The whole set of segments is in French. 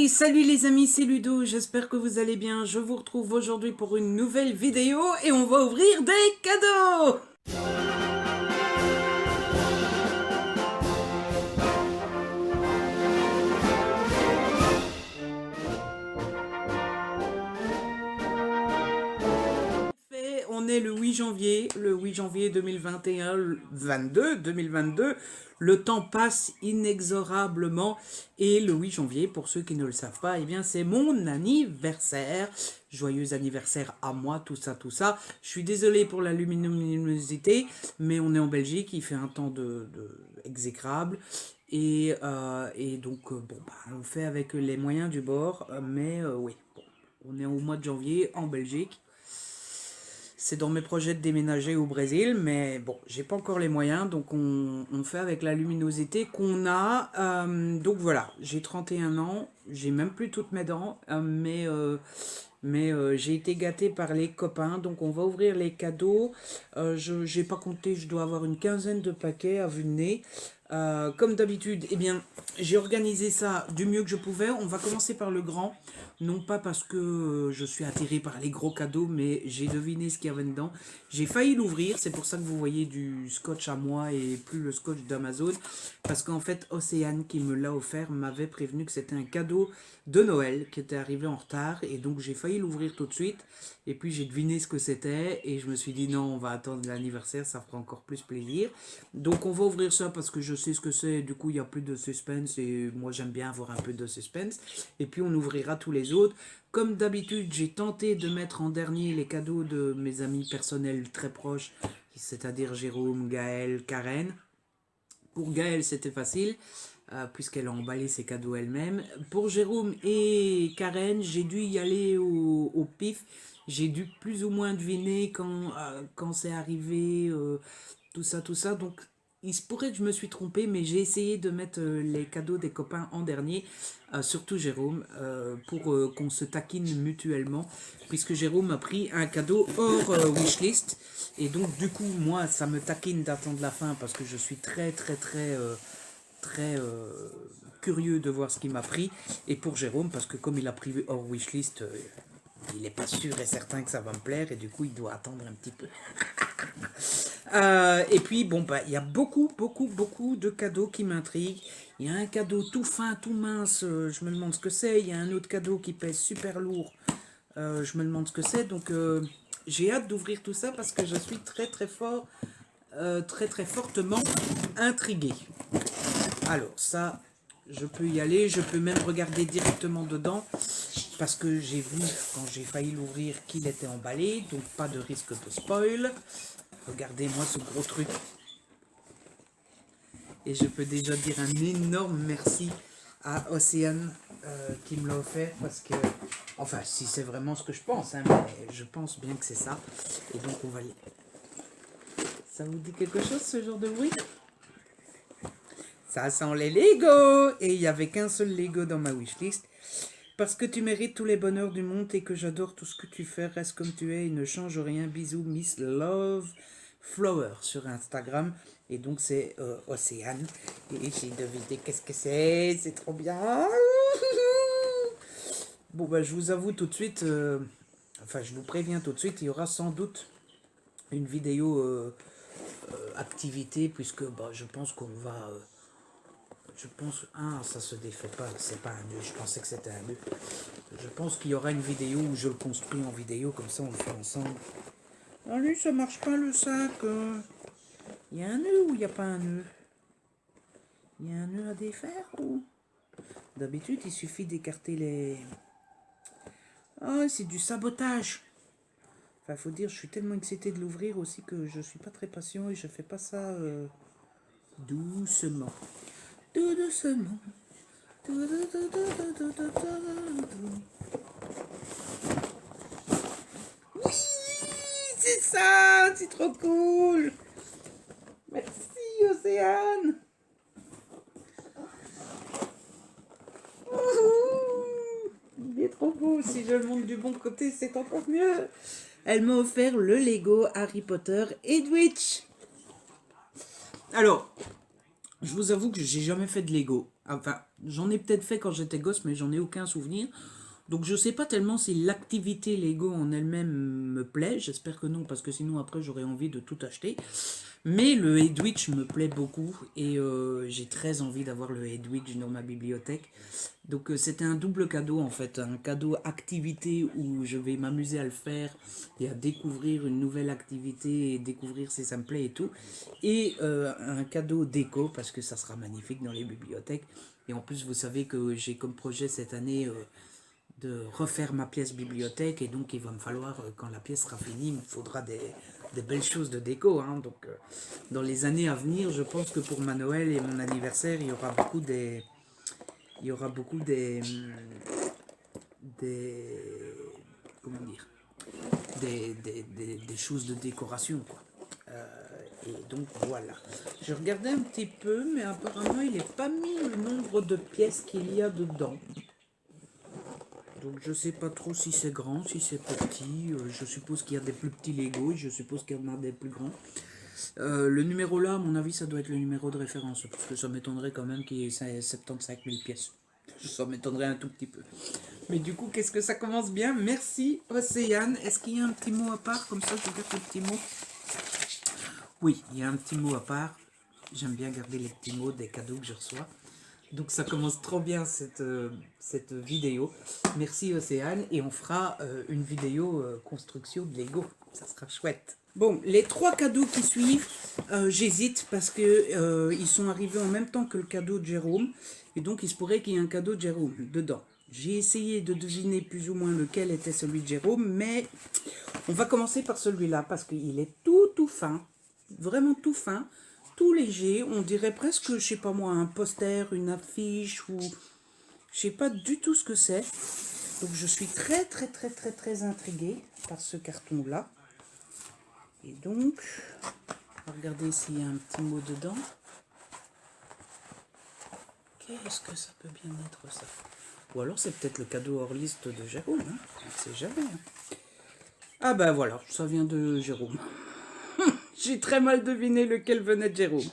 Hey, salut les amis, c'est Ludo, j'espère que vous allez bien. Je vous retrouve aujourd'hui pour une nouvelle vidéo et on va ouvrir des cadeaux. On est le 8 janvier 2021, 2022. Le temps passe inexorablement et le 8 janvier, pour ceux qui ne le savent pas, eh bien c'est mon anniversaire. Joyeux anniversaire à moi, tout ça, tout ça. Je suis désolé pour la luminosité, mais on est en Belgique, il fait un temps exécrable. Et donc, bon, on fait avec les moyens du bord, mais oui, bon, on est au mois de janvier en Belgique. C'est dans mes projets de déménager au Brésil, mais bon, j'ai pas encore les moyens, donc on fait avec la luminosité qu'on a. Donc voilà, j'ai 31 ans, j'ai même plus toutes mes dents, mais j'ai été gâté par les copains, donc on va ouvrir les cadeaux. Je n'ai pas compté, je dois avoir une quinzaine de paquets à vue de nez. Comme d'habitude, eh bien, j'ai organisé ça du mieux que je pouvais. On va commencer par le grand. Non pas parce que je suis attiré par les gros cadeaux, mais j'ai deviné ce qu'il y avait dedans. J'ai failli l'ouvrir, c'est pour ça que vous voyez du scotch à moi et plus le scotch d'Amazon. Parce qu'en fait, Océane, qui me l'a offert, m'avait prévenu que c'était un cadeau de Noël qui était arrivé en retard. Et donc j'ai failli l'ouvrir tout de suite. Et puis j'ai deviné ce que c'était. Et je me suis dit non, on va attendre l'anniversaire, ça fera encore plus plaisir. Donc on va ouvrir ça parce que je sais ce que c'est. Du coup, il n'y a plus de suspense. Et moi, j'aime bien avoir un peu de suspense. Et puis on ouvrira tous les autres. Comme d'habitude, j'ai tenté de mettre en dernier les cadeaux de mes amis personnels très proches, c'est-à-dire Jérôme, Gaël, Karen. Pour Gaël, c'était facile, puisqu'elle a emballé ses cadeaux elle-même. Pour Jérôme et Karen, j'ai dû y aller au pif. J'ai dû plus ou moins deviner quand c'est arrivé, tout ça, tout ça. Donc, il se pourrait que je me suis trompé, mais j'ai essayé de mettre les cadeaux des copains en dernier, surtout Jérôme, pour qu'on se taquine mutuellement, puisque Jérôme a pris un cadeau hors wishlist. Et donc, du coup, moi, ça me taquine d'attendre la fin, parce que je suis très curieux de voir ce qu'il m'a pris. Et pour Jérôme, parce que comme il a pris hors wishlist, il n'est pas sûr et certain que ça va me plaire, et du coup, il doit attendre un petit peu. Et puis, bon, bah, il y a beaucoup de cadeaux qui m'intriguent. Il y a un cadeau tout fin, tout mince, je me demande ce que c'est. Il y a un autre cadeau qui pèse super lourd, je me demande ce que c'est. Donc, j'ai hâte d'ouvrir tout ça parce que je suis très fortement intrigué. Alors, ça, je peux y aller. Je peux même regarder directement dedans parce que j'ai vu, quand j'ai failli l'ouvrir, qu'il était emballé. Donc, pas de risque de spoil. Regardez-moi ce gros truc. Et je peux déjà dire un énorme merci à Océane qui me l'a offert parce que, enfin, si c'est vraiment ce que je pense, hein, mais je pense bien que c'est ça. Et donc on va aller. Ça vous dit quelque chose ce genre de bruit? Ça sent les Lego. Et il n'y avait qu'un seul Lego dans ma wishlist. Parce que tu mérites tous les bonheurs du monde et que j'adore tout ce que tu fais. Reste comme tu es et ne change rien. Bisous, Miss Love Flower sur Instagram. Et donc c'est Océane. Et j'ai deviné qu'est-ce que c'est trop bien. Bon, bah, je vous avoue tout de suite, enfin je vous préviens tout de suite, il y aura sans doute une vidéo activité, puisque bah, je pense qu'on va... je pense... Ah, ça se défait pas, c'est pas un nœud, je pensais que c'était un nœud. Je pense qu'il y aura une vidéo où je le construis en vidéo, comme ça on le fait ensemble. Ah lui, ça marche pas le sac. Il y a un nœud ou il n'y a pas un nœud? Il y a un nœud à défaire ou... D'habitude, il suffit d'écarter les... Ah, c'est du sabotage. Enfin, faut dire, je suis tellement excité de l'ouvrir aussi que je suis pas très patient et je fais pas ça doucement. Tout doucement. Oui, c'est ça, c'est trop cool. Merci, Océane. Il est trop beau. Si je le montre du bon côté, c'est encore mieux. Elle m'a offert le Lego Harry Potter Edwidge. Alors, je vous avoue que j'ai jamais fait de Lego. Enfin, j'en ai peut-être fait quand j'étais gosse, mais j'en ai aucun souvenir. Donc je sais pas tellement si l'activité Lego en elle-même me plaît. J'espère que non, parce que sinon après j'aurais envie de tout acheter. Mais le Hedwig me plaît beaucoup et j'ai très envie d'avoir le Hedwig dans ma bibliothèque. Donc c'était un double cadeau en fait, un cadeau activité où je vais m'amuser à le faire et à découvrir une nouvelle activité et découvrir si ça me plaît et tout. Et un cadeau déco parce que ça sera magnifique dans les bibliothèques. Et en plus vous savez que j'ai comme projet cette année de refaire ma pièce bibliothèque et donc il va me falloir, quand la pièce sera finie, il me faudra des belles choses de déco. Hein. Donc dans les années à venir, je pense que pour ma Noël et mon anniversaire, il y aura beaucoup des comment dire, des choses de décoration quoi. Et donc voilà. Je regardais un petit peu, mais apparemment il n'est pas mis le nombre de pièces qu'il y a dedans. Donc je sais pas trop si c'est grand, si c'est petit. Je suppose qu'il y a des plus petits Lego et je suppose qu'il y en a des plus grands. Le numéro là, à mon avis, ça doit être le numéro de référence parce que ça m'étonnerait quand même qu'il y ait 75 000 pièces. Ça m'étonnerait un tout petit peu. Mais du coup, qu'est-ce que ça commence bien. Merci Océane. Est-ce qu'il y a un petit mot à part? Comme ça, je garde le petit mot. Oui, il y a un petit mot à part. J'aime bien garder les petits mots des cadeaux que je reçois. Donc ça commence trop bien cette vidéo. Merci Océane. Et on fera une vidéo construction de Lego. Ça sera chouette. Bon, les 3 cadeaux qui suivent, j'hésite parce que ils sont arrivés en même temps que le cadeau de Jérôme. Et donc il se pourrait qu'il y ait un cadeau de Jérôme dedans. J'ai essayé de deviner plus ou moins lequel était celui de Jérôme, mais on va commencer par celui-là parce qu'il est tout fin. Vraiment tout fin, tout léger. On dirait presque, je sais pas moi, un poster, une affiche ou... Je sais pas du tout ce que c'est. Donc je suis très intriguée par ce carton-là. Et donc, on va regarder s'il y a un petit mot dedans. Qu'est-ce que ça peut bien être ça? Ou alors c'est peut-être le cadeau hors liste de Jérôme, hein, on ne sait jamais. Hein. Ah ben voilà, ça vient de Jérôme. J'ai très mal deviné lequel venait de Jérôme.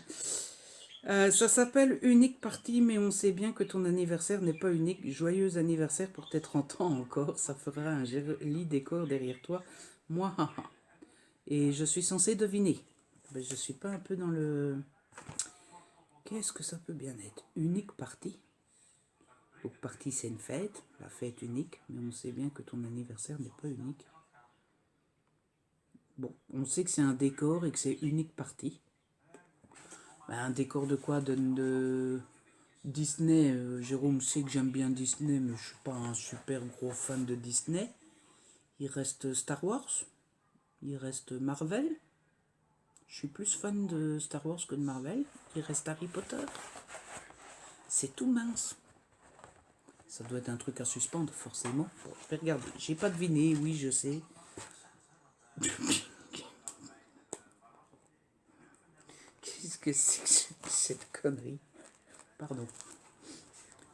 Ça s'appelle Unique Partie, mais on sait bien que ton anniversaire n'est pas unique. Joyeux anniversaire pour tes 30 ans encore. Ça fera un joli décor derrière toi. Moi, haha. Et je suis censé deviner. Ben, je suis pas un peu dans le... Qu'est-ce que ça peut bien être? Unique Partie. Donc partie c'est une fête, la fête unique, mais on sait bien que ton anniversaire n'est pas unique. Bon, on sait que c'est un décor et que c'est unique partie. Ben, un décor de quoi? De Disney. Jérôme sait que j'aime bien Disney, mais je suis pas un super gros fan de Disney. Il reste Star Wars, il reste Marvel. Je suis plus fan de Star Wars que de Marvel. Il reste Harry Potter. C'est tout mince. Ça doit être un truc à suspendre, forcément. Bon, je vais regarder. J'ai pas deviné, oui, je sais. Qu'est-ce que c'est que cette connerie? Pardon.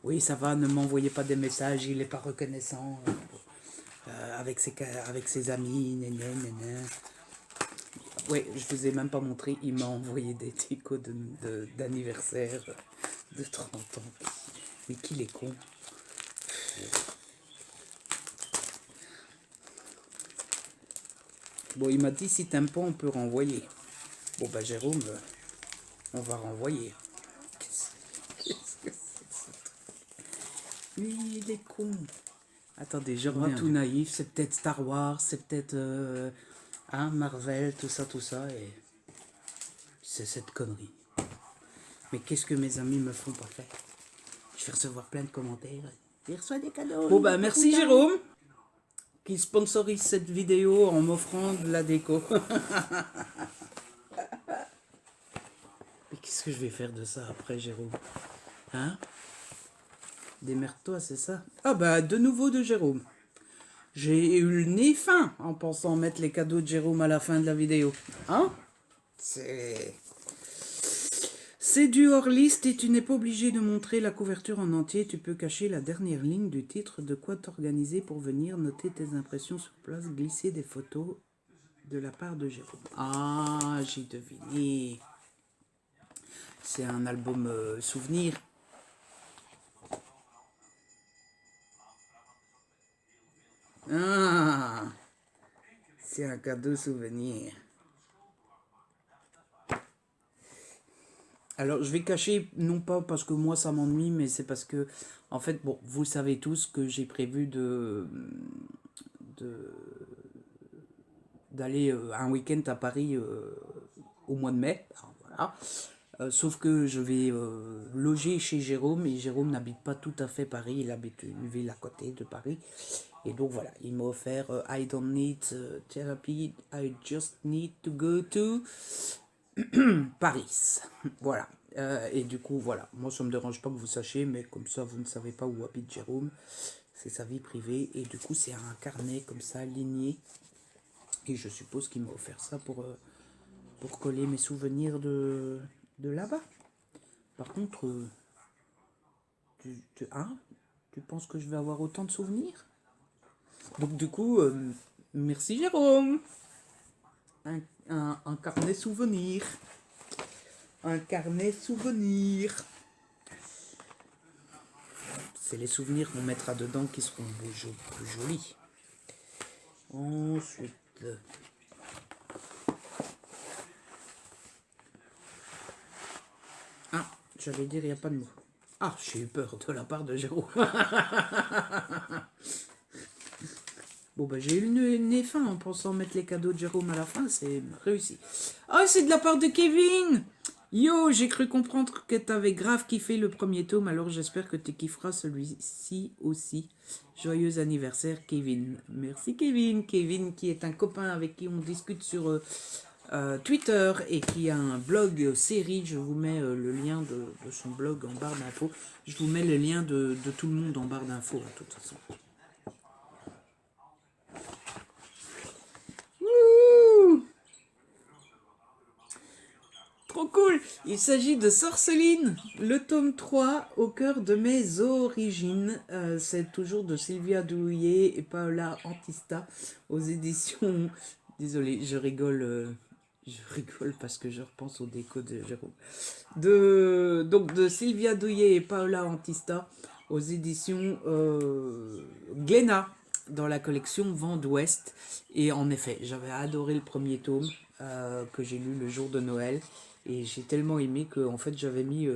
Oui, ça va, ne m'envoyez pas des messages, il n'est pas reconnaissant. Avec ses amis, Oui, je vous ai même pas montré, il m'a envoyé des décos d'anniversaire de 30 ans. Mais qu'il est con. Bon, il m'a dit si t'aimes pas, on peut renvoyer. Bon, bah Jérôme, on va renvoyer. Qu'est-ce que c'est que ça? Oui, il est con. Attendez, je reviens. Tout naïf, c'est peut-être Star Wars, c'est peut-être Marvel, tout ça, et c'est cette connerie. Mais qu'est-ce que mes amis me font pas faire? Je vais recevoir plein de commentaires. Il reçoit des cadeaux. Bon bah merci Jérôme, qui sponsorise cette vidéo en m'offrant de la déco. Mais qu'est-ce que je vais faire de ça après Jérôme? Hein? Démerde-toi, c'est ça? Ah bah de nouveau de Jérôme. J'ai eu le nez fin en pensant mettre les cadeaux de Jérôme à la fin de la vidéo. Hein? C'est du hors-liste et tu n'es pas obligé de montrer la couverture en entier. Tu peux cacher la dernière ligne du titre, de quoi t'organiser pour venir, noter tes impressions sur place, glisser des photos de la part de Jérôme. Ah, j'ai deviné. C'est un album souvenir. Ah, c'est un cadeau souvenir. Alors, je vais cacher, non pas parce que moi ça m'ennuie, mais c'est parce que, en fait, bon, vous savez tous que j'ai prévu de- d'aller un week-end à Paris au mois de mai. Alors, voilà. Sauf que je vais loger chez Jérôme et Jérôme n'habite pas tout à fait Paris, il habite une ville à côté de Paris. Et donc voilà, il m'a offert I don't need therapy, I just need to go to Paris. Voilà. Et du coup, voilà, moi ça me dérange pas que vous sachiez, mais comme ça vous ne savez pas où habite Jérôme, c'est sa vie privée. Et du coup, c'est un carnet comme ça, ligné. Et je suppose qu'il m'a offert ça pour coller mes souvenirs de là-bas. Par contre, hein, tu penses que je vais avoir autant de souvenirs? Donc du coup, merci Jérôme. Un carnet souvenir. Un carnet souvenir. C'est les souvenirs qu'on mettra dedans qui seront plus jolis. Ensuite... Ah, j'allais dire, il n'y a pas de mots. Ah, j'ai eu peur de la part de Jérôme. Bon, bah, j'ai eu le nez fin en pensant mettre les cadeaux de Jérôme à la fin, c'est réussi. Ah, c'est de la part de Kevin! Yo, j'ai cru comprendre que t'avais grave kiffé le premier tome, alors j'espère que tu kifferas celui-ci aussi. Joyeux anniversaire, Kevin. Merci, Kevin. Kevin, qui est un copain avec qui on discute sur Twitter et qui a un blog série. Je vous mets le lien de son blog en barre d'infos. Je vous mets le lien de tout le monde en barre d'infos, de toute façon. Trop cool! Il s'agit de Sorceline, le tome 3, au cœur de mes origines. C'est toujours de Sylvia Douillet et Paola Antista aux éditions... Désolé, je rigole parce que je repense au déco de Jérôme. Donc de Sylvia Douillet et Paola Antista aux éditions Glénat dans la collection Vent d'Ouest. Et en effet, j'avais adoré le premier tome que j'ai lu le jour de Noël. Et j'ai tellement aimé que en fait, j'avais mis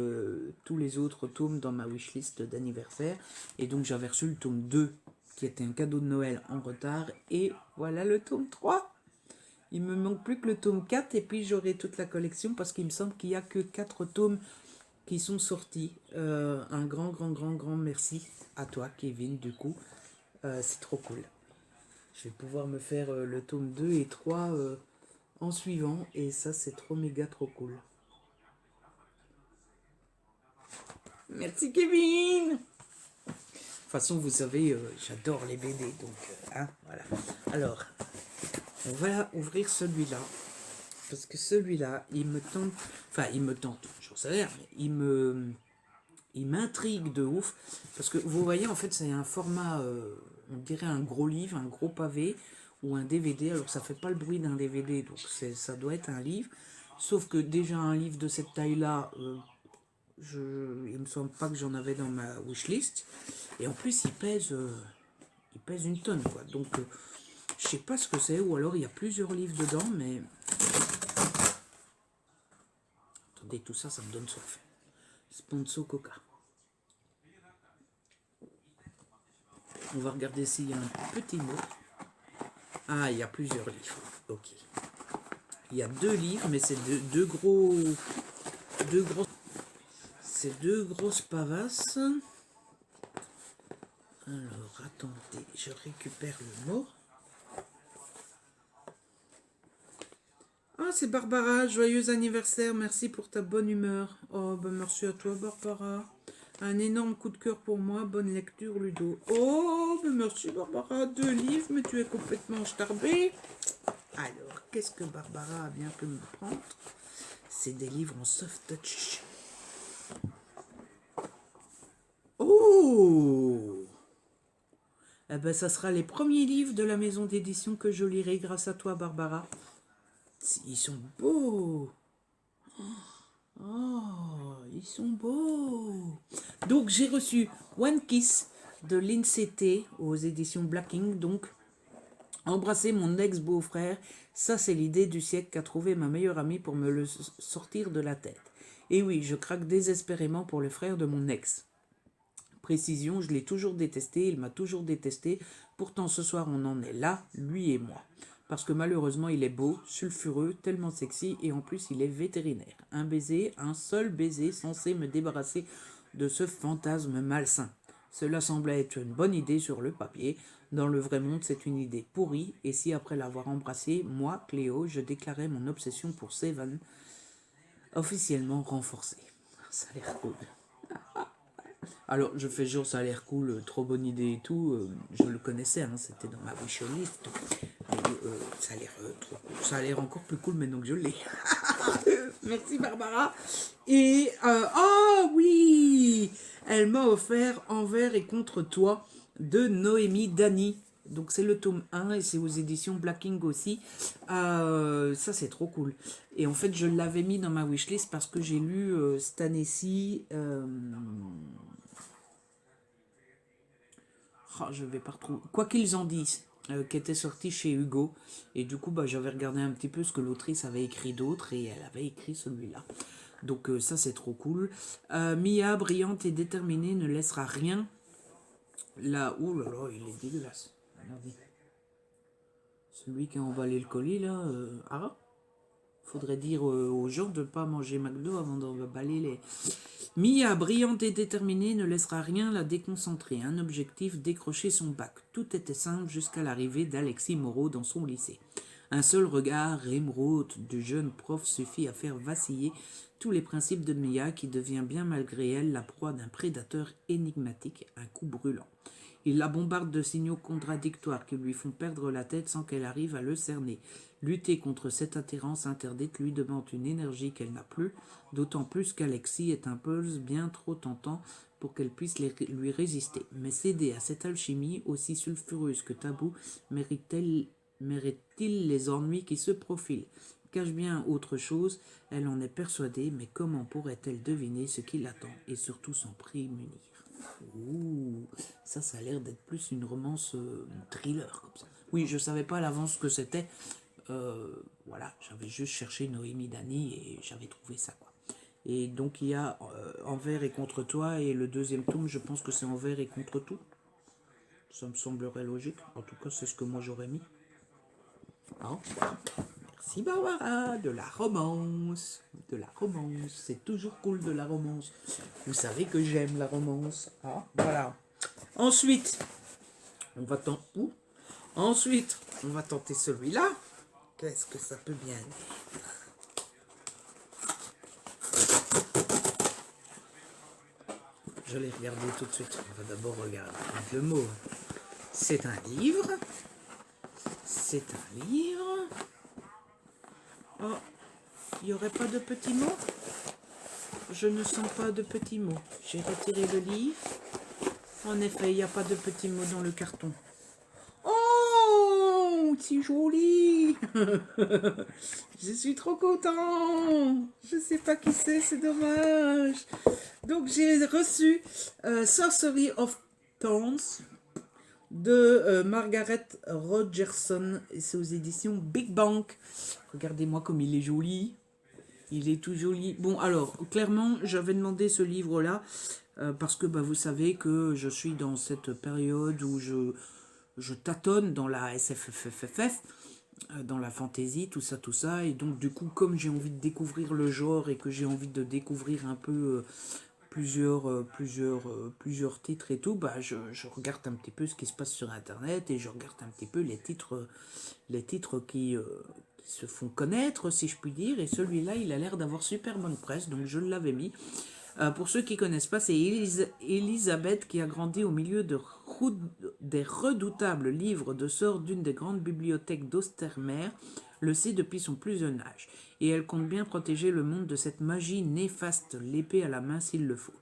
tous les autres tomes dans ma wishlist d'anniversaire. Et donc j'avais reçu le tome 2 qui était un cadeau de Noël en retard. Et voilà le tome 3. Il me manque plus que le tome 4 et puis j'aurai toute la collection parce qu'il me semble qu'il n'y a que 4 tomes qui sont sortis. Un grand merci à toi, Kevin, du coup. C'est trop cool. Je vais pouvoir me faire le tome 2 et 3 en suivant et ça, c'est trop méga trop cool. Merci, Kevin! De toute façon, vous savez, j'adore les BD, donc hein, voilà. Alors, on va ouvrir celui-là. Parce que celui-là, il me tente. Enfin, il me tente, j'en sais rien, mais il m'intrigue de ouf. Parce que vous voyez, en fait, c'est un format, on dirait un gros livre, un gros pavé, ou un DVD. Alors, ça fait pas le bruit d'un DVD, donc ça doit être un livre. Sauf que déjà, un livre de cette taille-là, il me semble pas que j'en avais dans ma wishlist. Et en plus, il pèse une tonne, quoi. Donc, je sais pas ce que c'est, ou alors il y a plusieurs livres dedans, mais... Attendez, tout ça, ça me donne soif. Sponsor Coca. On va regarder s'il y a un petit mot. Ah, il y a plusieurs livres. Ok. Il y a 2 livres, mais c'est deux gros... C'est 2 grosses pavasses. Alors, attendez, je récupère le mot. Ah, c'est Barbara, joyeux anniversaire, merci pour ta bonne humeur. Oh, ben merci à toi, Barbara. Un énorme coup de cœur pour moi, bonne lecture, Ludo. Oh, ben merci, Barbara, 2 livres, mais tu es complètement starbée. Alors, qu'est-ce que Barbara a bien pu me prendre? C'est des livres en soft touch. Oh! Eh ben, ça sera les premiers livres de la maison d'édition que je lirai grâce à toi, Barbara. Ils sont beaux! Oh, ils sont beaux! Donc, j'ai reçu One Kiss de Lindsay T aux éditions Blacking. Donc, Embrasser mon ex-beau-frère, ça c'est l'idée du siècle qu'a trouvé ma meilleure amie pour me le sortir de la tête. Et oui, je craque désespérément pour le frère de mon ex. Précision, je l'ai toujours détesté, il m'a toujours détesté. Pourtant ce soir on en est là, lui et moi. Parce que malheureusement il est beau, sulfureux, tellement sexy et en plus il est vétérinaire. Un baiser, un seul baiser censé me débarrasser de ce fantasme malsain. Cela semblait être une bonne idée sur le papier. Dans le vrai monde, c'est une idée pourrie. Et si après l'avoir embrassé, moi, Cléo, je déclarais mon obsession pour Seven, officiellement renforcée. Ça a l'air cool. Alors, je fais genre, ça a l'air cool, trop bonne idée et tout. Je le connaissais, hein, c'était dans ma wishlist. Mais ça a l'air trop cool. Ça a l'air encore plus cool maintenant que je l'ai. Merci Barbara. Et, ah oui, elle m'a offert Envers et contre toi de Noémie Dany. Donc c'est le tome 1 et c'est aux éditions Black Ink aussi. Ça c'est trop cool. Et en fait je l'avais mis dans ma wishlist parce que j'ai lu cette année-ci... je vais pas retrouver. Quoi qu'ils en disent, qui était sorti chez Hugo. Et du coup, bah, j'avais regardé un petit peu ce que l'autrice avait écrit d'autre et elle avait écrit celui-là. Donc ça, c'est trop cool. Mia, brillante et déterminée, ne laissera rien. Là, ouh là là, il est dégueulasse. Regardez. Celui qui a emballé le colis, là. Faudrait dire aux gens de ne pas manger McDo avant d'emballer les... Mia, brillante et déterminée, ne laissera rien la déconcentrer. Un objectif, décrocher son bac. Tout était simple jusqu'à l'arrivée d'Alexis Moreau dans son lycée. Un seul regard émeraude du jeune prof suffit à faire vaciller tous les principes de Mia qui devient bien malgré elle la proie d'un prédateur énigmatique, un coup brûlant. Il la bombarde de signaux contradictoires qui lui font perdre la tête sans qu'elle arrive à le cerner. Lutter contre cette attirance interdite lui demande une énergie qu'elle n'a plus, d'autant plus qu'Alexis est un pulse bien trop tentant pour qu'elle puisse lui résister. Mais céder à cette alchimie, aussi sulfureuse que taboue, mérite-t-il les ennuis qui se profilent? Cache bien autre chose, elle en est persuadée, mais comment pourrait-elle deviner ce qui l'attend et surtout s'en prémunir? Ouh, ça a l'air d'être plus une romance thriller comme ça. Oui, je savais pas à l'avance ce que c'était. Voilà, j'avais juste cherché Noémie Dany et j'avais trouvé ça quoi. Et donc il y a Envers et contre toi et le deuxième tome, je pense que c'est Envers et contre tout. Ça me semblerait logique. En tout cas, c'est ce que moi j'aurais mis. Hein? Merci Barbara, de la romance. De la romance, c'est toujours cool de la romance. Vous savez que j'aime la romance. Ah, voilà. Ensuite, on va tenter. Ensuite, on va tenter celui-là. Qu'est-ce que ça peut bien être? Je l'ai regardé tout de suite. On va d'abord regarder le mot. C'est un livre. C'est un livre. Oh, il n'y aurait pas de petits mots? Je ne sens pas de petits mots. J'ai retiré le livre. En effet, il n'y a pas de petits mots dans le carton. Oh, c'est joli. Je suis trop content. Je sais pas qui c'est dommage. Donc j'ai reçu Sorcery of Thorns de Margaret Rogerson et c'est aux éditions Big Bang. Regardez-moi comme il est joli. Il est tout joli. Bon alors, clairement, j'avais demandé ce livre-là parce que vous savez que je suis dans cette période où je tâtonne dans la SFFFF, dans la fantasy, tout ça, et donc du coup, comme j'ai envie de découvrir le genre et que j'ai envie de découvrir un peu plusieurs titres et tout, je regarde un petit peu ce qui se passe sur Internet et je regarde un petit peu les titres qui se font connaître, si je puis dire, et celui-là, il a l'air d'avoir super bonne presse, donc je l'avais mis. Pour ceux qui ne connaissent pas, c'est Elisabeth qui a grandi au milieu des redoutables livres de sort d'une des grandes bibliothèques d'Ostermer, le sait depuis son plus jeune âge, et elle compte bien protéger le monde de cette magie néfaste, l'épée à la main s'il le faut.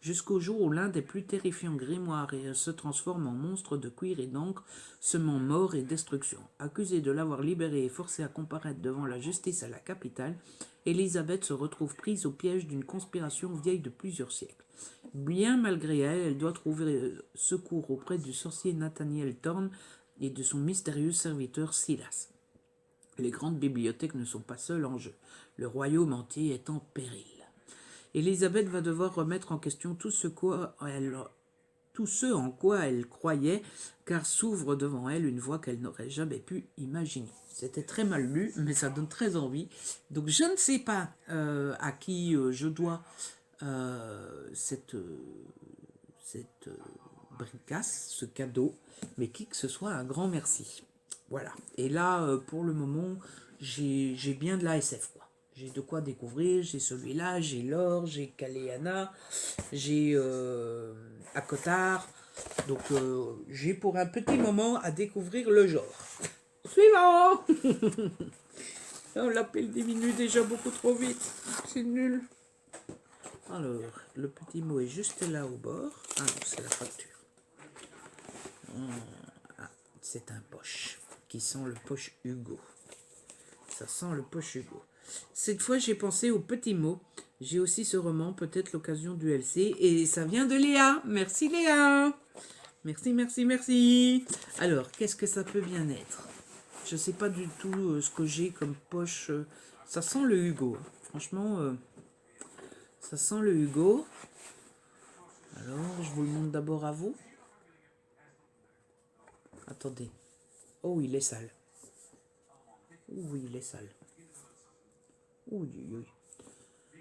Jusqu'au jour où l'un des plus terrifiants grimoires se transforme en monstre de cuir et d'encre, semant mort et destruction. Accusée de l'avoir libérée et forcée à comparaître devant la justice à la capitale, Elisabeth se retrouve prise au piège d'une conspiration vieille de plusieurs siècles. Bien malgré elle, elle doit trouver secours auprès du sorcier Nathaniel Thorne, et de son mystérieux serviteur Silas. Les grandes bibliothèques ne sont pas seules en jeu. Le royaume entier est en péril. Élisabeth va devoir remettre en question tout ce en quoi elle croyait, car s'ouvre devant elle une voie qu'elle n'aurait jamais pu imaginer. C'était très mal lu, mais ça donne très envie. Donc je ne sais pas à qui je dois cette bricasse, ce cadeau, mais qui que ce soit, un grand merci. Voilà. Et là, pour le moment, j'ai bien de la SF, quoi. J'ai de quoi découvrir, j'ai celui-là, j'ai l'or, j'ai Kaléana, j'ai Akotar. Donc j'ai pour un petit moment à découvrir le genre. Suivant. On l'appelle diminue déjà beaucoup trop vite. C'est nul. Alors, le petit mot est juste là au bord. Ah non, c'est la facture. Ah, c'est un poche qui sent le poche Hugo. Ça sent le poche Hugo. Cette fois, j'ai pensé au petit mot. J'ai aussi ce roman, peut-être l'occasion du LC. Et ça vient de Léa. Merci Léa. Merci, merci, merci. Alors, qu'est-ce que ça peut bien être? Je ne sais pas du tout ce que j'ai comme poche. Ça sent le Hugo. Franchement, ça sent le Hugo. Alors, je vous le montre d'abord à vous. Attendez. Oh, il est sale. Oui, il est sale. Oui, oui.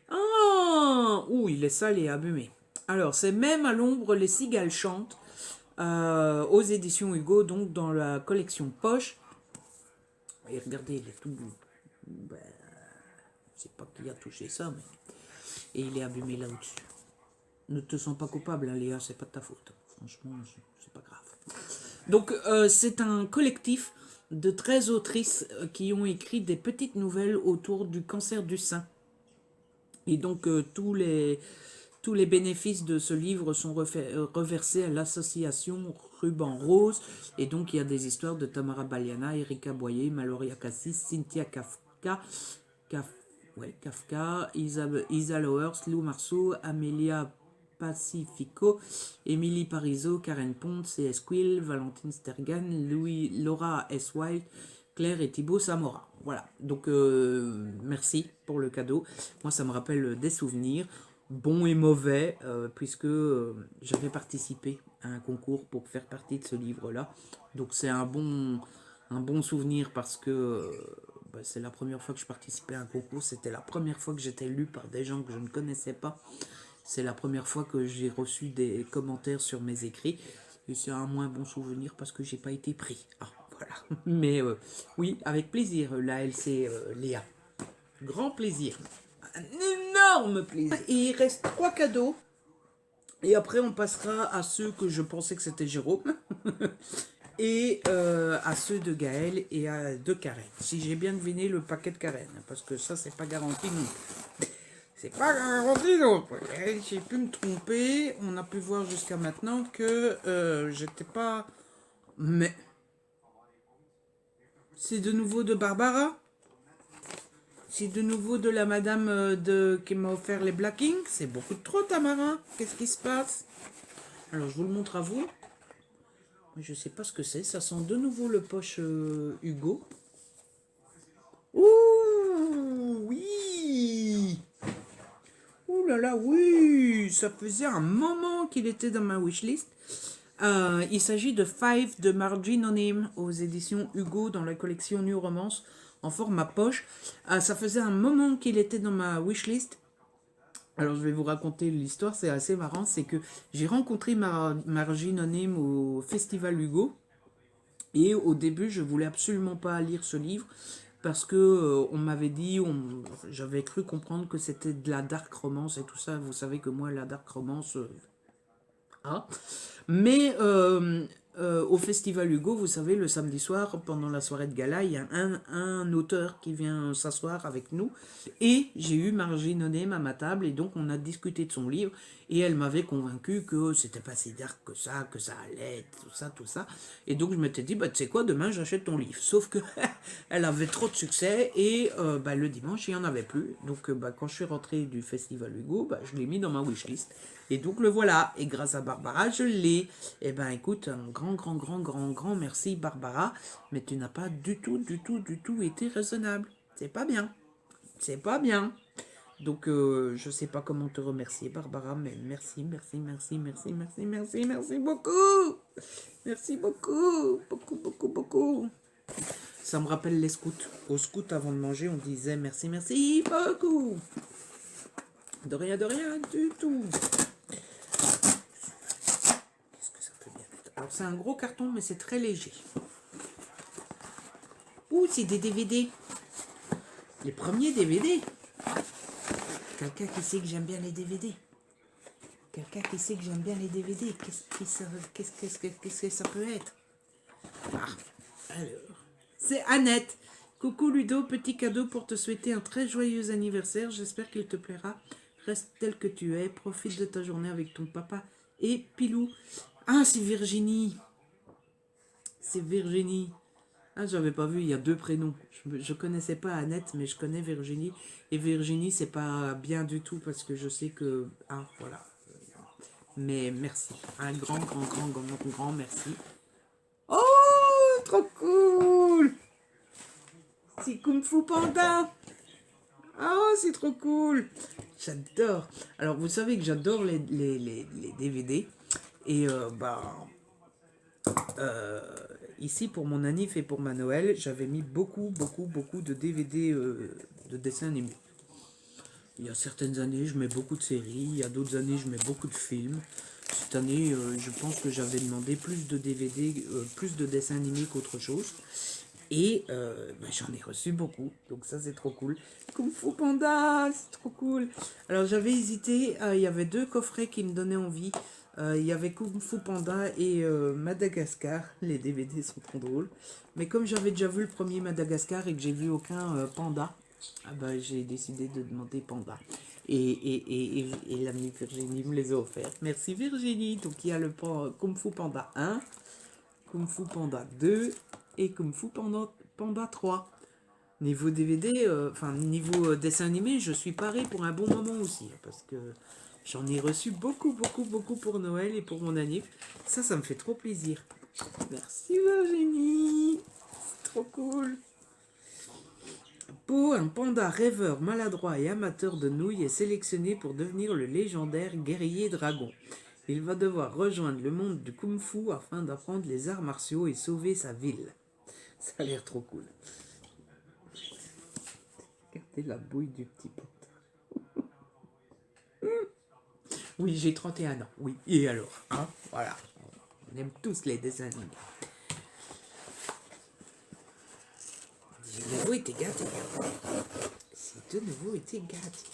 Ah, il est sale et abîmé. Alors, c'est Même à l'ombre, les cigales chantent, aux éditions Hugo, donc dans la collection Poche. Et regardez, il est tout... Ben, je sais pas qui a touché ça, mais... Et il est abîmé là au-dessus. Ne te sens pas coupable, hein, Léa, c'est pas de ta faute. Franchement, c'est pas grave. Donc, c'est un collectif de 13 autrices qui ont écrit des petites nouvelles autour du cancer du sein. Et donc, tous les bénéfices de ce livre sont reversés à l'association Ruban Rose. Et donc, il y a des histoires de Tamara Baliana, Erika Boyer, Maloria Cassis, Cynthia Kafka, Isa Lowers, Lou Marceau, Amelia Pacifico, Émilie Parizeau, Karen Pont, C.S. Quill, Valentine Stergan, Laura S. White, Claire et Thibaut Samora. Voilà, donc merci pour le cadeau. Moi, ça me rappelle des souvenirs, bons et mauvais, puisque j'avais participé à un concours pour faire partie de ce livre-là. Donc c'est un bon souvenir parce que c'est la première fois que je participais à un concours. C'était la première fois que j'étais lu par des gens que je ne connaissais pas. C'est la première fois que j'ai reçu des commentaires sur mes écrits. Et c'est un moins bon souvenir parce que j'ai pas été pris. Ah, voilà. Mais oui, avec plaisir, la LC Léa. Grand plaisir. Un énorme plaisir. Et il reste 3 cadeaux. Et après, on passera à ceux que je pensais que c'était Jérôme. Et à ceux de Gaël et de Karen. Si j'ai bien deviné le paquet de Karen. Parce que ça, c'est pas garanti non plus. C'est pas garanti non plus. J'ai pu me tromper. On a pu voir jusqu'à maintenant que j'étais pas... Mais... C'est de nouveau de Barbara. C'est de nouveau de la madame qui m'a offert les Blackings. C'est beaucoup trop, Tamara. Qu'est-ce qui se passe? Alors, je vous le montre à vous. Je sais pas ce que c'est. Ça sent de nouveau le poche Hugo. Ouh, oui. Ouh là là, oui. Ça faisait un moment qu'il était dans ma wishlist. Il s'agit de Five de Margie Nonim aux éditions Hugo dans la collection New Romance en format poche. Ça faisait un moment qu'il était dans ma wishlist. Alors je vais vous raconter l'histoire, c'est assez marrant. C'est que j'ai rencontré Margie Nonim au Festival Hugo. Et au début, je voulais absolument pas lire ce livre parce que on m'avait dit, j'avais cru comprendre que c'était de la dark romance et tout ça. Vous savez que moi, la dark romance... Mais au Festival Hugo, vous savez, le samedi soir, pendant la soirée de gala, il y a un auteur qui vient s'asseoir avec nous. Et j'ai eu Margie Nonem à ma table, et donc on a discuté de son livre. Et elle m'avait convaincu que c'était pas si dark que ça allait, tout ça. Et donc je m'étais dit, tu sais quoi, demain j'achète ton livre. Sauf que elle avait trop de succès, et le dimanche, il n'y en avait plus. Donc quand je suis rentré du Festival Hugo, je l'ai mis dans ma wishlist. Et donc le voilà, et grâce à Barbara, je l'ai. Et écoute, un grand grand merci Barbara, mais tu n'as pas du tout été raisonnable. C'est pas bien. C'est pas bien. Donc je sais pas comment te remercier Barbara, mais merci beaucoup. Merci beaucoup. Ça me rappelle les scouts. Aux scouts, avant de manger, on disait merci beaucoup. De rien du tout. Qu'est-ce que ça peut bien être? Alors, c'est un gros carton, mais c'est très léger. Ouh, c'est des DVD. Les premiers DVD. Quelqu'un qui sait que j'aime bien les DVD. Qu'est-ce que ça peut être? Ah, alors. C'est Annette. Coucou Ludo, petit cadeau pour te souhaiter un très joyeux anniversaire. J'espère qu'il te plaira. Reste tel que tu es. Profite de ta journée avec ton papa et Pilou. Ah, c'est Virginie. Ah, j'avais pas vu, il y a 2 prénoms. Je connaissais pas Annette, mais je connais Virginie. Et Virginie, c'est pas bien du tout parce que je sais que... Ah, voilà. Mais merci. Un grand merci. Oh, trop cool! C'est Kung Fu Panda. Oh, c'est trop cool. J'adore. Alors, vous savez que j'adore les DVD. Et ici, pour mon anniv et pour ma Noël, j'avais mis beaucoup de DVD de dessins animés. Il y a certaines années, je mets beaucoup de séries. Il y a d'autres années, je mets beaucoup de films. Cette année, je pense que j'avais demandé plus de DVD, plus de dessins animés qu'autre chose. Et j'en ai reçu beaucoup, donc ça c'est trop cool. Kung Fu Panda, c'est trop cool. Alors j'avais hésité, il y avait 2 coffrets qui me donnaient envie. Il y avait Kung Fu Panda et Madagascar, les DVD sont trop drôles. Mais comme j'avais déjà vu le premier Madagascar et que j'ai vu aucun panda, j'ai décidé de demander Panda. Et l'amie Virginie me les a offerts. Merci Virginie. Donc il y a le Kung Fu Panda 1, Kung Fu Panda 2 et Kung Fu Panda 3. Niveau DVD, niveau dessin animé, je suis paré pour un bon moment aussi. Parce que j'en ai reçu beaucoup pour Noël et pour mon anniv. Ça me fait trop plaisir. Merci Virginie. C'est trop cool. Po, un panda rêveur, maladroit et amateur de nouilles, est sélectionné pour devenir le légendaire guerrier dragon. Il va devoir rejoindre le monde du kung-fu afin d'apprendre les arts martiaux et sauver sa ville. Ça a l'air trop cool. Regardez la bouille du petit panda. Oui, j'ai 31 ans. Oui, et alors hein, voilà. On aime tous les dessins animés. J'ai de nouveau été gâté. C'est de nouveau été gâté.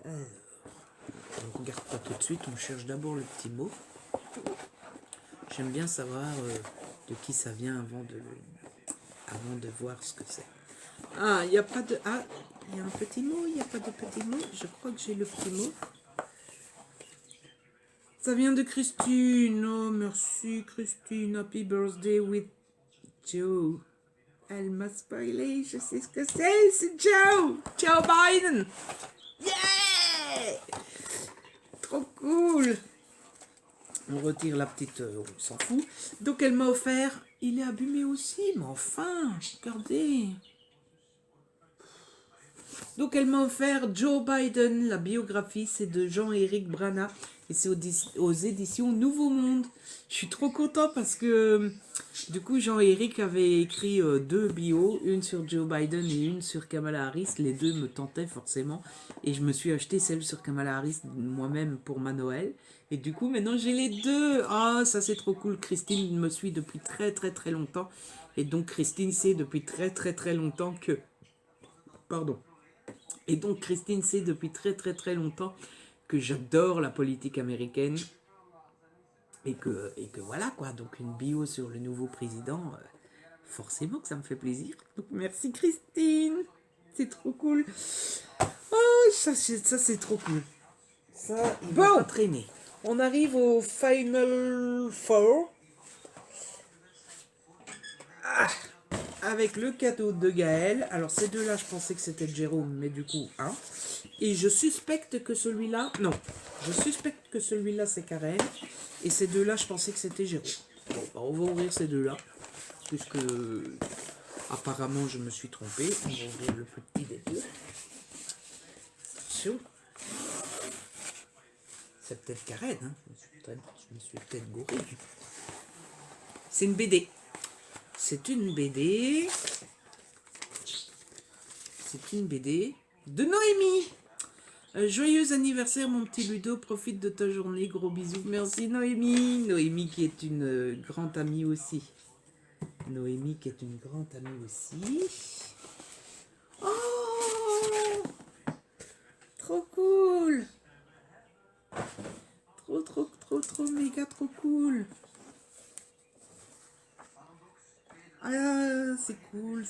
Alors, on regarde pas tout de suite, on cherche d'abord le petit mot. J'aime bien savoir de qui ça vient avant de voir ce que c'est. Ah, il n'y a pas de... Ah, il y a un petit mot, il n'y a pas de petit mot. Je crois que j'ai le petit mot. Ça vient de Christine. Oh, merci Christine. Happy birthday with Joe. Elle m'a spoilé, je sais ce que c'est Joe. Joe Biden. Yeah! Trop cool. On retire la petite, on s'en fout. Donc elle m'a offert, il est abîmé aussi, mais enfin, regardez. Donc elle m'a offert Joe Biden, la biographie, c'est de Jean-Éric Brana et c'est aux éditions Nouveau Monde. Je suis trop content parce que du coup Jean-Éric avait écrit 2 bios, une sur Joe Biden et une sur Kamala Harris. Les 2 me tentaient forcément et je me suis acheté celle sur Kamala Harris moi-même pour ma Noël. Et du coup maintenant j'ai les 2. Ah, ça c'est trop cool. Christine me suit depuis très longtemps et donc Christine sait depuis très longtemps que... Pardon. Et donc Christine sait depuis très longtemps que j'adore la politique américaine et que voilà quoi, donc une bio sur le nouveau président, forcément que ça me fait plaisir. Donc merci Christine, c'est trop cool. Oh, ça c'est trop cool. Ça, il va pas traîner. On arrive au Final Four. avec le cadeau de Gaël. Alors ces deux-là, je pensais que c'était de Jérôme, mais du coup, hein. Et je suspecte que celui-là, non, je suspecte que celui-là c'est Karen. Et ces deux-là, je pensais que c'était Jérôme. Bon, bah, on va ouvrir ces deux-là, puisque apparemment je me suis trompé. On va ouvrir le plus petit des deux. Attention. C'est peut-être Karen, hein. Je me suis peut-être gouré. C'est une BD. C'est une BD. C'est une BD de Noémie. Joyeux anniversaire mon petit Ludo, profite de ta journée, gros bisous. Merci Noémie. Noémie qui est une grande amie aussi. Noémie qui est une grande amie aussi. Oh, trop cool. Trop méga trop cool. Ah, c'est cool.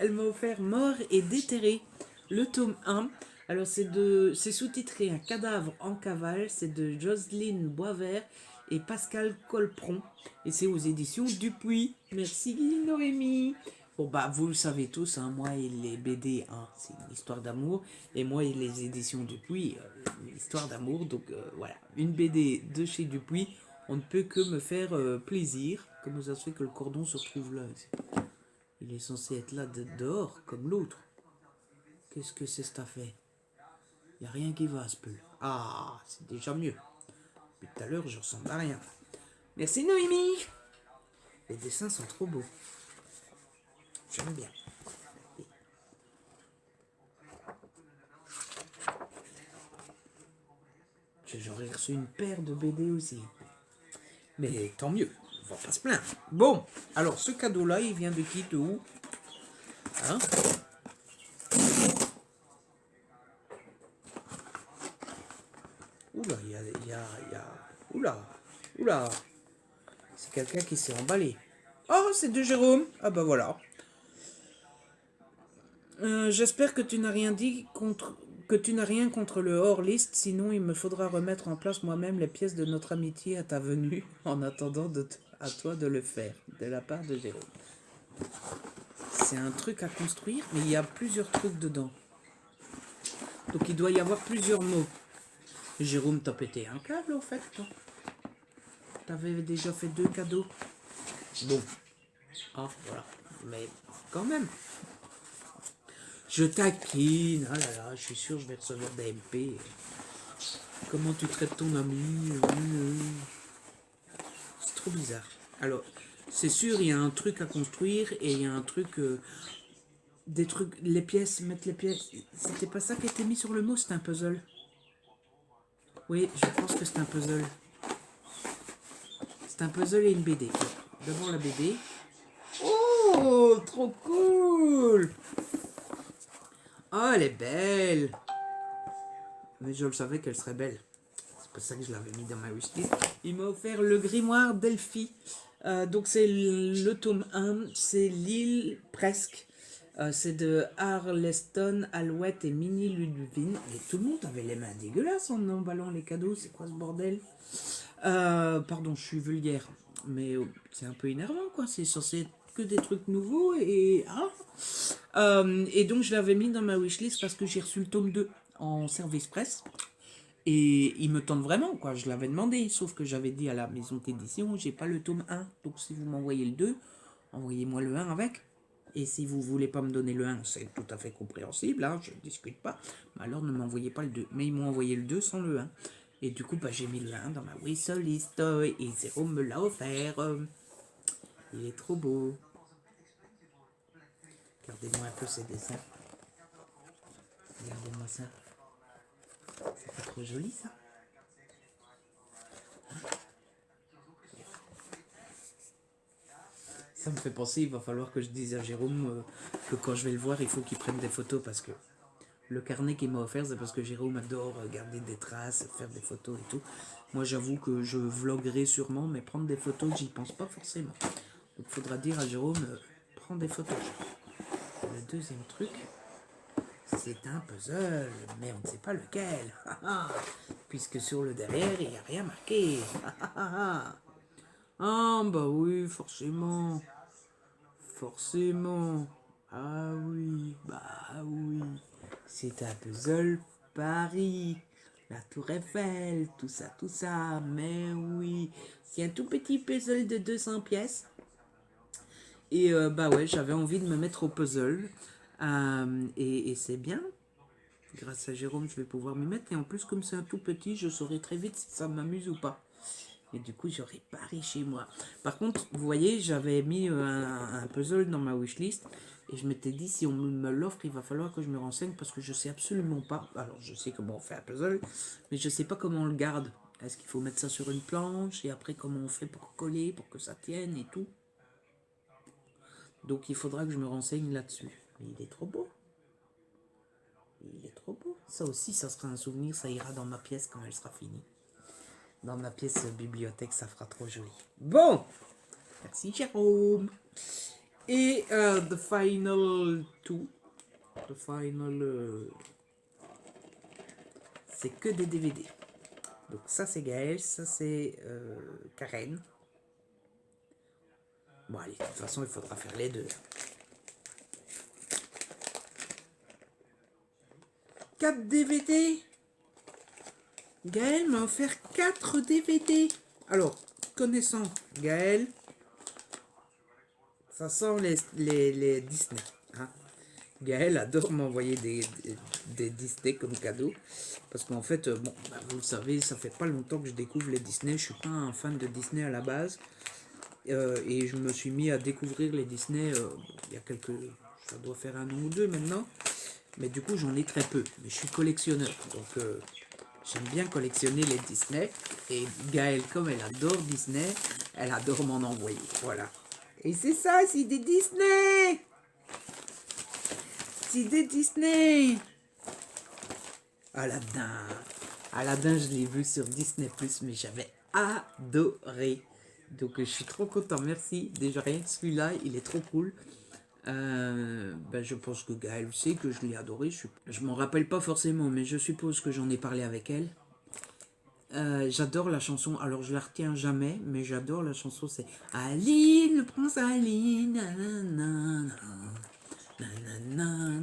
Elle m'a offert Mort et déterré, le tome 1. Alors c'est sous-titré Un cadavre en cavale, c'est de Jocelyne Boisvert et Pascal Colpron. Et c'est aux éditions Dupuis. Merci Noémie. Bon bah vous le savez tous, hein, moi et les BD, hein, c'est une histoire d'amour. Et moi et les éditions Dupuis, une histoire d'amour. Donc voilà, une BD de chez Dupuis. On ne peut que me faire plaisir. Comment ça se fait que le cordon se retrouve là? Il est censé être là dehors, comme l'autre. Qu'est-ce que c'est cette affaire? Il n'y a rien qui va à ce peu. Ah, c'est déjà mieux. Depuis tout à l'heure, je ressemble à rien. Merci Noémie. Les dessins sont trop beaux. J'aime bien. J'aurais reçu une paire de BD aussi. Mais tant mieux, on va pas se plaindre. Bon, alors ce cadeau-là, il vient de qui, de où? Hein? Oula, Oula. C'est quelqu'un qui s'est emballé. Oh, c'est de Jérôme. Ah bah voilà. J'espère que tu n'as rien dit contre... que tu n'as rien contre le hors-liste, sinon il me faudra remettre en place moi-même les pièces de notre amitié à ta venue, en attendant à toi de le faire, de la part de Jérôme. C'est un truc à construire, mais il y a plusieurs trucs dedans. Donc il doit y avoir plusieurs mots. Jérôme, t'as pété un câble en fait, toi. T'avais déjà fait 2 cadeaux. Bon. Ah, voilà. Mais quand même. Je taquine. Ah là là, je suis sûr que je vais recevoir des MP. Comment tu traites ton ami? C'est trop bizarre. Alors, c'est sûr, il y a un truc à construire et il y a un truc... des trucs... Les pièces, mettre les pièces... C'était pas ça qui était mis sur le mot, c'était un puzzle. Oui, je pense que c'est un puzzle. C'est un puzzle et une BD. D'abord la BD. Oh, trop cool! Oh, elle est belle! Mais je le savais qu'elle serait belle. C'est pour ça que je l'avais mis dans ma wishlist. Il m'a offert le grimoire d'Elfie. Donc c'est le tome 1. C'est l'île presque. C'est de Arleston, Alouette et Minnie Ludwig. Et tout le monde avait les mains dégueulasses en emballant les cadeaux. C'est quoi ce bordel? Pardon, je suis vulgaire. Mais c'est un peu énervant, quoi. C'est censé être que des trucs nouveaux. Et donc je l'avais mis dans ma wishlist parce que j'ai reçu le tome 2 en service presse. Et il me tente vraiment, quoi. Je l'avais demandé, sauf que j'avais dit à la maison d'édition, j'ai pas le tome 1. Donc si vous m'envoyez le 2, envoyez-moi le 1 avec. Et si vous voulez pas me donner le 1, c'est tout à fait compréhensible, hein, je ne discute pas. Mais alors ne m'envoyez pas le 2. Mais ils m'ont envoyé le 2 sans le 1. Et du coup, bah, j'ai mis le 1 dans ma wishlist. Et Jérôme me l'a offert. Il est trop beau. Regardez-moi un peu ces dessins. Regardez-moi ça. C'est pas trop joli, ça? Ça me fait penser, il va falloir que je dise à Jérôme que quand je vais le voir, il faut qu'il prenne des photos parce que le carnet qu'il m'a offert, c'est parce que Jérôme adore garder des traces, faire des photos et tout. Moi, j'avoue que je vloguerai sûrement, mais prendre des photos, j'y pense pas forcément. Donc, il faudra dire à Jérôme, prends des photos. Le deuxième truc, c'est un puzzle, mais on ne sait pas lequel. Puisque sur le derrière, il n'y a rien marqué. Ah, bah oui, forcément. Forcément. Ah oui, bah oui. C'est un puzzle Paris. La Tour Eiffel, tout ça, tout ça. Mais oui. C'est un tout petit puzzle de 200 pièces. Et bah ouais, j'avais envie de me mettre au puzzle. Et c'est bien. Grâce à Jérôme, je vais pouvoir m'y mettre. Et en plus, comme c'est un tout petit, je saurai très vite si ça m'amuse ou pas. Et du coup, j'aurais Paris chez moi. Par contre, vous voyez, j'avais mis un puzzle dans ma wishlist. Et je m'étais dit, si on me l'offre, il va falloir que je me renseigne parce que je sais absolument pas. Alors, je sais comment on fait un puzzle, mais je sais pas comment on le garde. Est-ce qu'il faut mettre ça sur une planche et après comment on fait pour coller, pour que ça tienne et tout. Donc, il faudra que je me renseigne là-dessus. Mais il est trop beau. Il est trop beau. Ça aussi, ça sera un souvenir. Ça ira dans ma pièce quand elle sera finie. Dans ma pièce bibliothèque, ça fera trop joli. Bon, merci Jérôme. Et the final two. The final. C'est que des DVD. Donc ça c'est Gaël, ça c'est Karen. Bon allez, de toute façon il faudra faire les deux. 4 DVD. Gaël m'a offert 4 DVD. Alors, connaissant Gaël, ça sent les Disney. Hein. Gaël adore m'envoyer des Disney comme cadeau. Parce qu'en fait, bon, bah, vous le savez, ça fait pas longtemps que je découvre les Disney. Je suis pas un fan de Disney à la base. Et je me suis mis à découvrir les Disney il y a quelques... Ça doit faire 1 an ou 2 maintenant. Mais du coup, j'en ai très peu. Mais je suis collectionneur. Donc, j'aime bien collectionner les Disney. Et Gaëlle, comme elle adore Disney, elle adore m'en envoyer. Voilà. Et c'est ça, c'est des Disney! C'est des Disney! Aladdin. Aladdin, je l'ai vu sur Disney+, mais j'avais adoré. Donc, je suis trop content. Merci. Déjà, rien que celui-là, il est trop cool. Ben, je pense que Gaëlle sait que je l'ai adoré. Je m'en rappelle pas forcément, mais je suppose que j'en ai parlé avec elle. J'adore la chanson, alors je la retiens jamais, mais j'adore la chanson, c'est Aline, le prince Aline, nanana, nanana,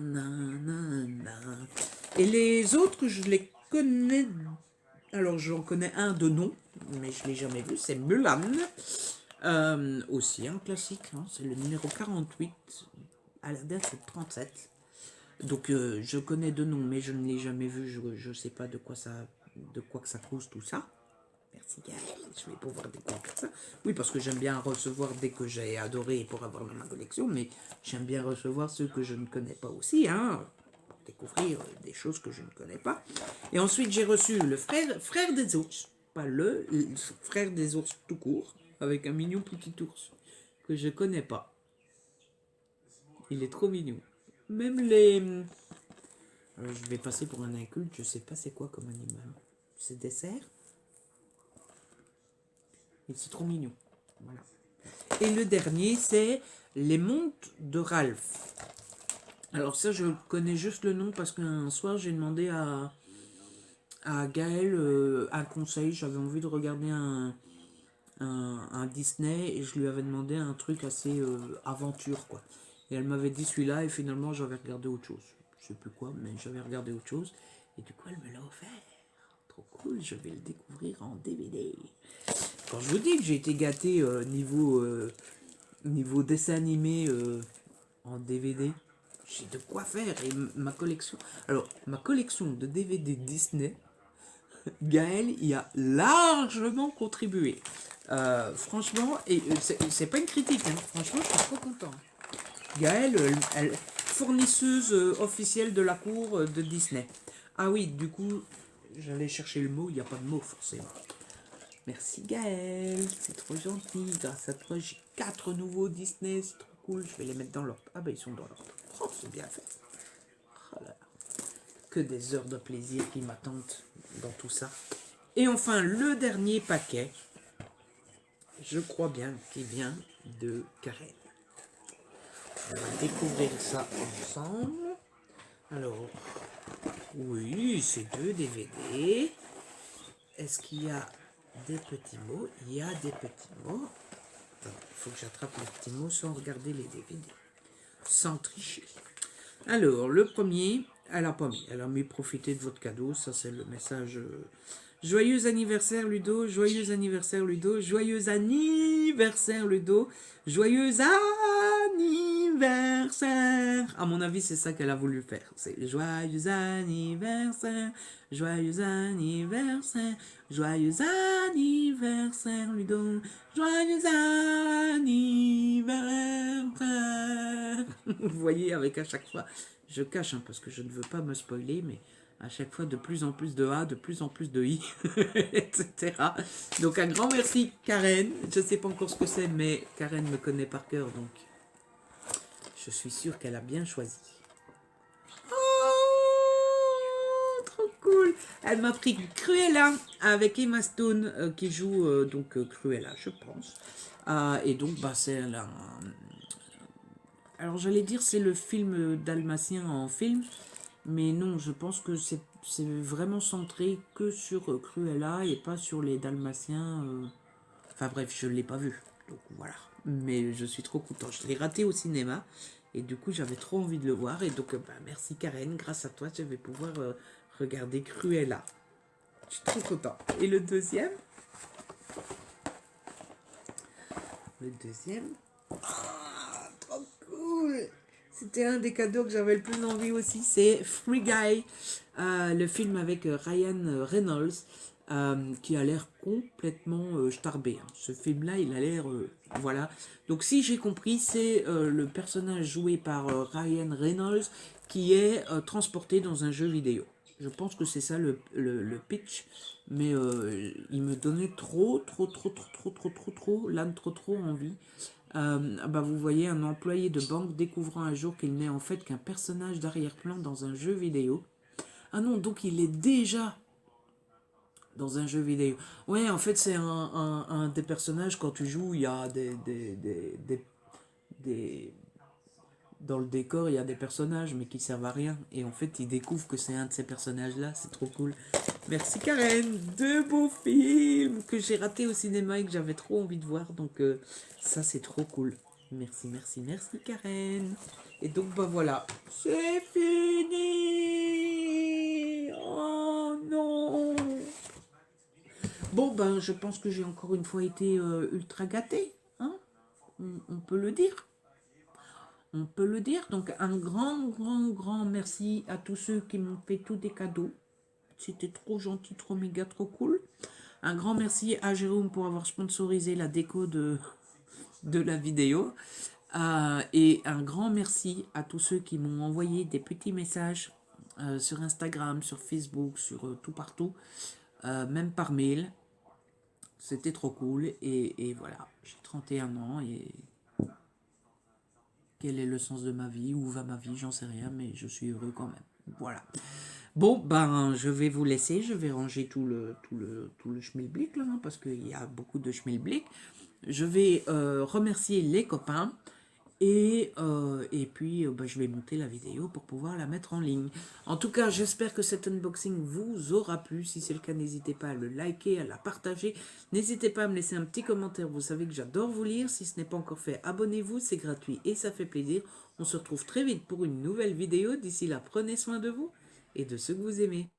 nanana. Et les autres, je les connais, alors j'en connais un de nom, mais je l'ai jamais vu, c'est Mulan, aussi un classique, hein, c'est le numéro 48, à la date c'est 37. Donc je connais de nom, mais je ne l'ai jamais vu, je sais pas de quoi que ça cause tout ça. Merci Gaël, je vais pouvoir découvrir ça. Oui, parce que j'aime bien recevoir dès que j'ai adoré pour avoir dans ma collection, mais j'aime bien recevoir ceux que je ne connais pas aussi, hein, pour découvrir des choses que je ne connais pas. Et ensuite j'ai reçu le frère des ours, pas le frère des ours tout court, avec un mignon petit ours que je connais pas. Il est trop mignon. Même les... je vais passer pour un inculte, je sais pas c'est quoi comme animal. C'est des cerfs. Et c'est trop mignon. Voilà. Et le dernier, c'est les montres de Ralph. Alors ça, je connais juste le nom parce qu'un soir, j'ai demandé à Gaël un conseil. J'avais envie de regarder un Disney et je lui avais demandé un truc assez aventure, quoi. Et elle m'avait dit celui-là et finalement, j'avais regardé autre chose. Je sais plus quoi, mais j'avais regardé autre chose. Et du coup, elle me l'a offert. Trop cool, je vais le découvrir en DVD. Quand je vous dis que j'ai été gâté niveau dessin animé en DVD, j'ai de quoi faire. Et ma collection... Alors, ma collection de DVD Disney, Gaël y a largement contribué. Franchement, et c'est pas une critique, hein, franchement, je suis trop content. Gaël, elle fournisseuse officielle de la cour de Disney. Ah oui, du coup, j'allais chercher le mot, il n'y a pas de mot forcément. Merci Gaël, c'est trop gentil. Grâce à toi, j'ai 4 nouveaux Disney, c'est trop cool. Je vais les mettre dans l'ordre. Ah bah ils sont dans l'ordre. Oh, c'est bien fait. Oh là là. Que des heures de plaisir qui m'attendent dans tout ça. Et enfin, le dernier paquet, je crois bien qu'il vient de Karen. On va découvrir ça ensemble. Alors, oui, c'est 2 DVD. Est-ce qu'il y a des petits mots? Il y a des petits mots. Attends, il faut que j'attrape les petits mots sans regarder les DVD. Sans tricher. Alors, le premier, elle a pas mis. Elle a mis profiter de votre cadeau. Ça, c'est le message. Joyeux anniversaire Ludo, joyeux anniversaire Ludo, joyeux anniversaire Ludo, joyeux anniversaire. À mon avis, c'est ça qu'elle a voulu faire. C'est joyeux anniversaire, joyeux anniversaire, joyeux anniversaire Ludo, joyeux anniversaire. Vous voyez, avec à chaque fois, je cache parce que je ne veux pas me spoiler, mais à chaque fois de plus en plus de A, de plus en plus de I, etc. Donc un grand merci Karen. Je ne sais pas encore ce que c'est, mais Karen me connaît par cœur, donc je suis sûre qu'elle a bien choisi. Oh, trop cool. Elle m'a pris Cruella avec Emma Stone qui joue donc Cruella, je pense. Et donc bah c'est alors j'allais dire c'est le film dalmatien en film. Mais non, je pense que c'est vraiment centré que sur Cruella et pas sur les Dalmatiens. Enfin bref, je ne l'ai pas vu. Donc voilà. Mais je suis trop content. Je l'ai raté au cinéma. Et du coup, j'avais trop envie de le voir. Et donc, bah, merci Karen. Grâce à toi, je vais pouvoir regarder Cruella. Je suis trop content. Et le deuxième. Le deuxième. Ah, trop cool. C'était un des cadeaux que j'avais le plus envie aussi, c'est Free Guy, le film avec Ryan Reynolds, qui a l'air complètement starbé. Ce film-là, il a l'air... voilà. Donc si j'ai compris, c'est le personnage joué par Ryan Reynolds qui est transporté dans un jeu vidéo. Je pense que c'est ça le pitch, mais il me donnait trop envie. Bah vous voyez un employé de banque découvrant un jour qu'il n'est en fait qu'un personnage d'arrière-plan dans un jeu vidéo. Ah non, donc il est déjà dans un jeu vidéo. Ouais, en fait c'est un des personnages quand tu joues, il y a des dans le décor, il y a des personnages mais qui servent à rien. Et en fait, il découvre que c'est un de ces personnages-là. C'est trop cool. Merci Karen. Deux beaux films que j'ai ratés au cinéma et que j'avais trop envie de voir. Donc ça, c'est trop cool. Merci, merci, merci Karen. Et donc, bah voilà. C'est fini. Oh non. Bon, ben, je pense que j'ai encore une fois été ultra gâtée. Hein, on peut le dire. On peut le dire. Donc un grand merci à tous ceux qui m'ont fait tous des cadeaux. C'était trop gentil, trop méga, trop cool. Un grand merci à Jérôme pour avoir sponsorisé la déco de la vidéo. Et un grand merci à tous ceux qui m'ont envoyé des petits messages sur Instagram, sur Facebook, sur tout partout, même par mail. C'était trop cool. Et voilà, j'ai 31 ans et quel est le sens de ma vie, où va ma vie, j'en sais rien, mais je suis heureux quand même. Voilà. Bon, ben, je vais vous laisser, je vais ranger tout le schmilblick, là, hein, parce qu'il y a beaucoup de schmilblick. Je vais remercier les copains, et puis ben, je vais monter la vidéo pour pouvoir la mettre en ligne. En tout cas, j'espère que cet unboxing vous aura plu. Si c'est le cas, n'hésitez pas à le liker, à la partager. N'hésitez pas à me laisser un petit commentaire. Vous savez que j'adore vous lire. Si ce n'est pas encore fait, abonnez-vous, c'est gratuit et ça fait plaisir. On se retrouve très vite pour une nouvelle vidéo. D'ici là, prenez soin de vous et de ceux que vous aimez.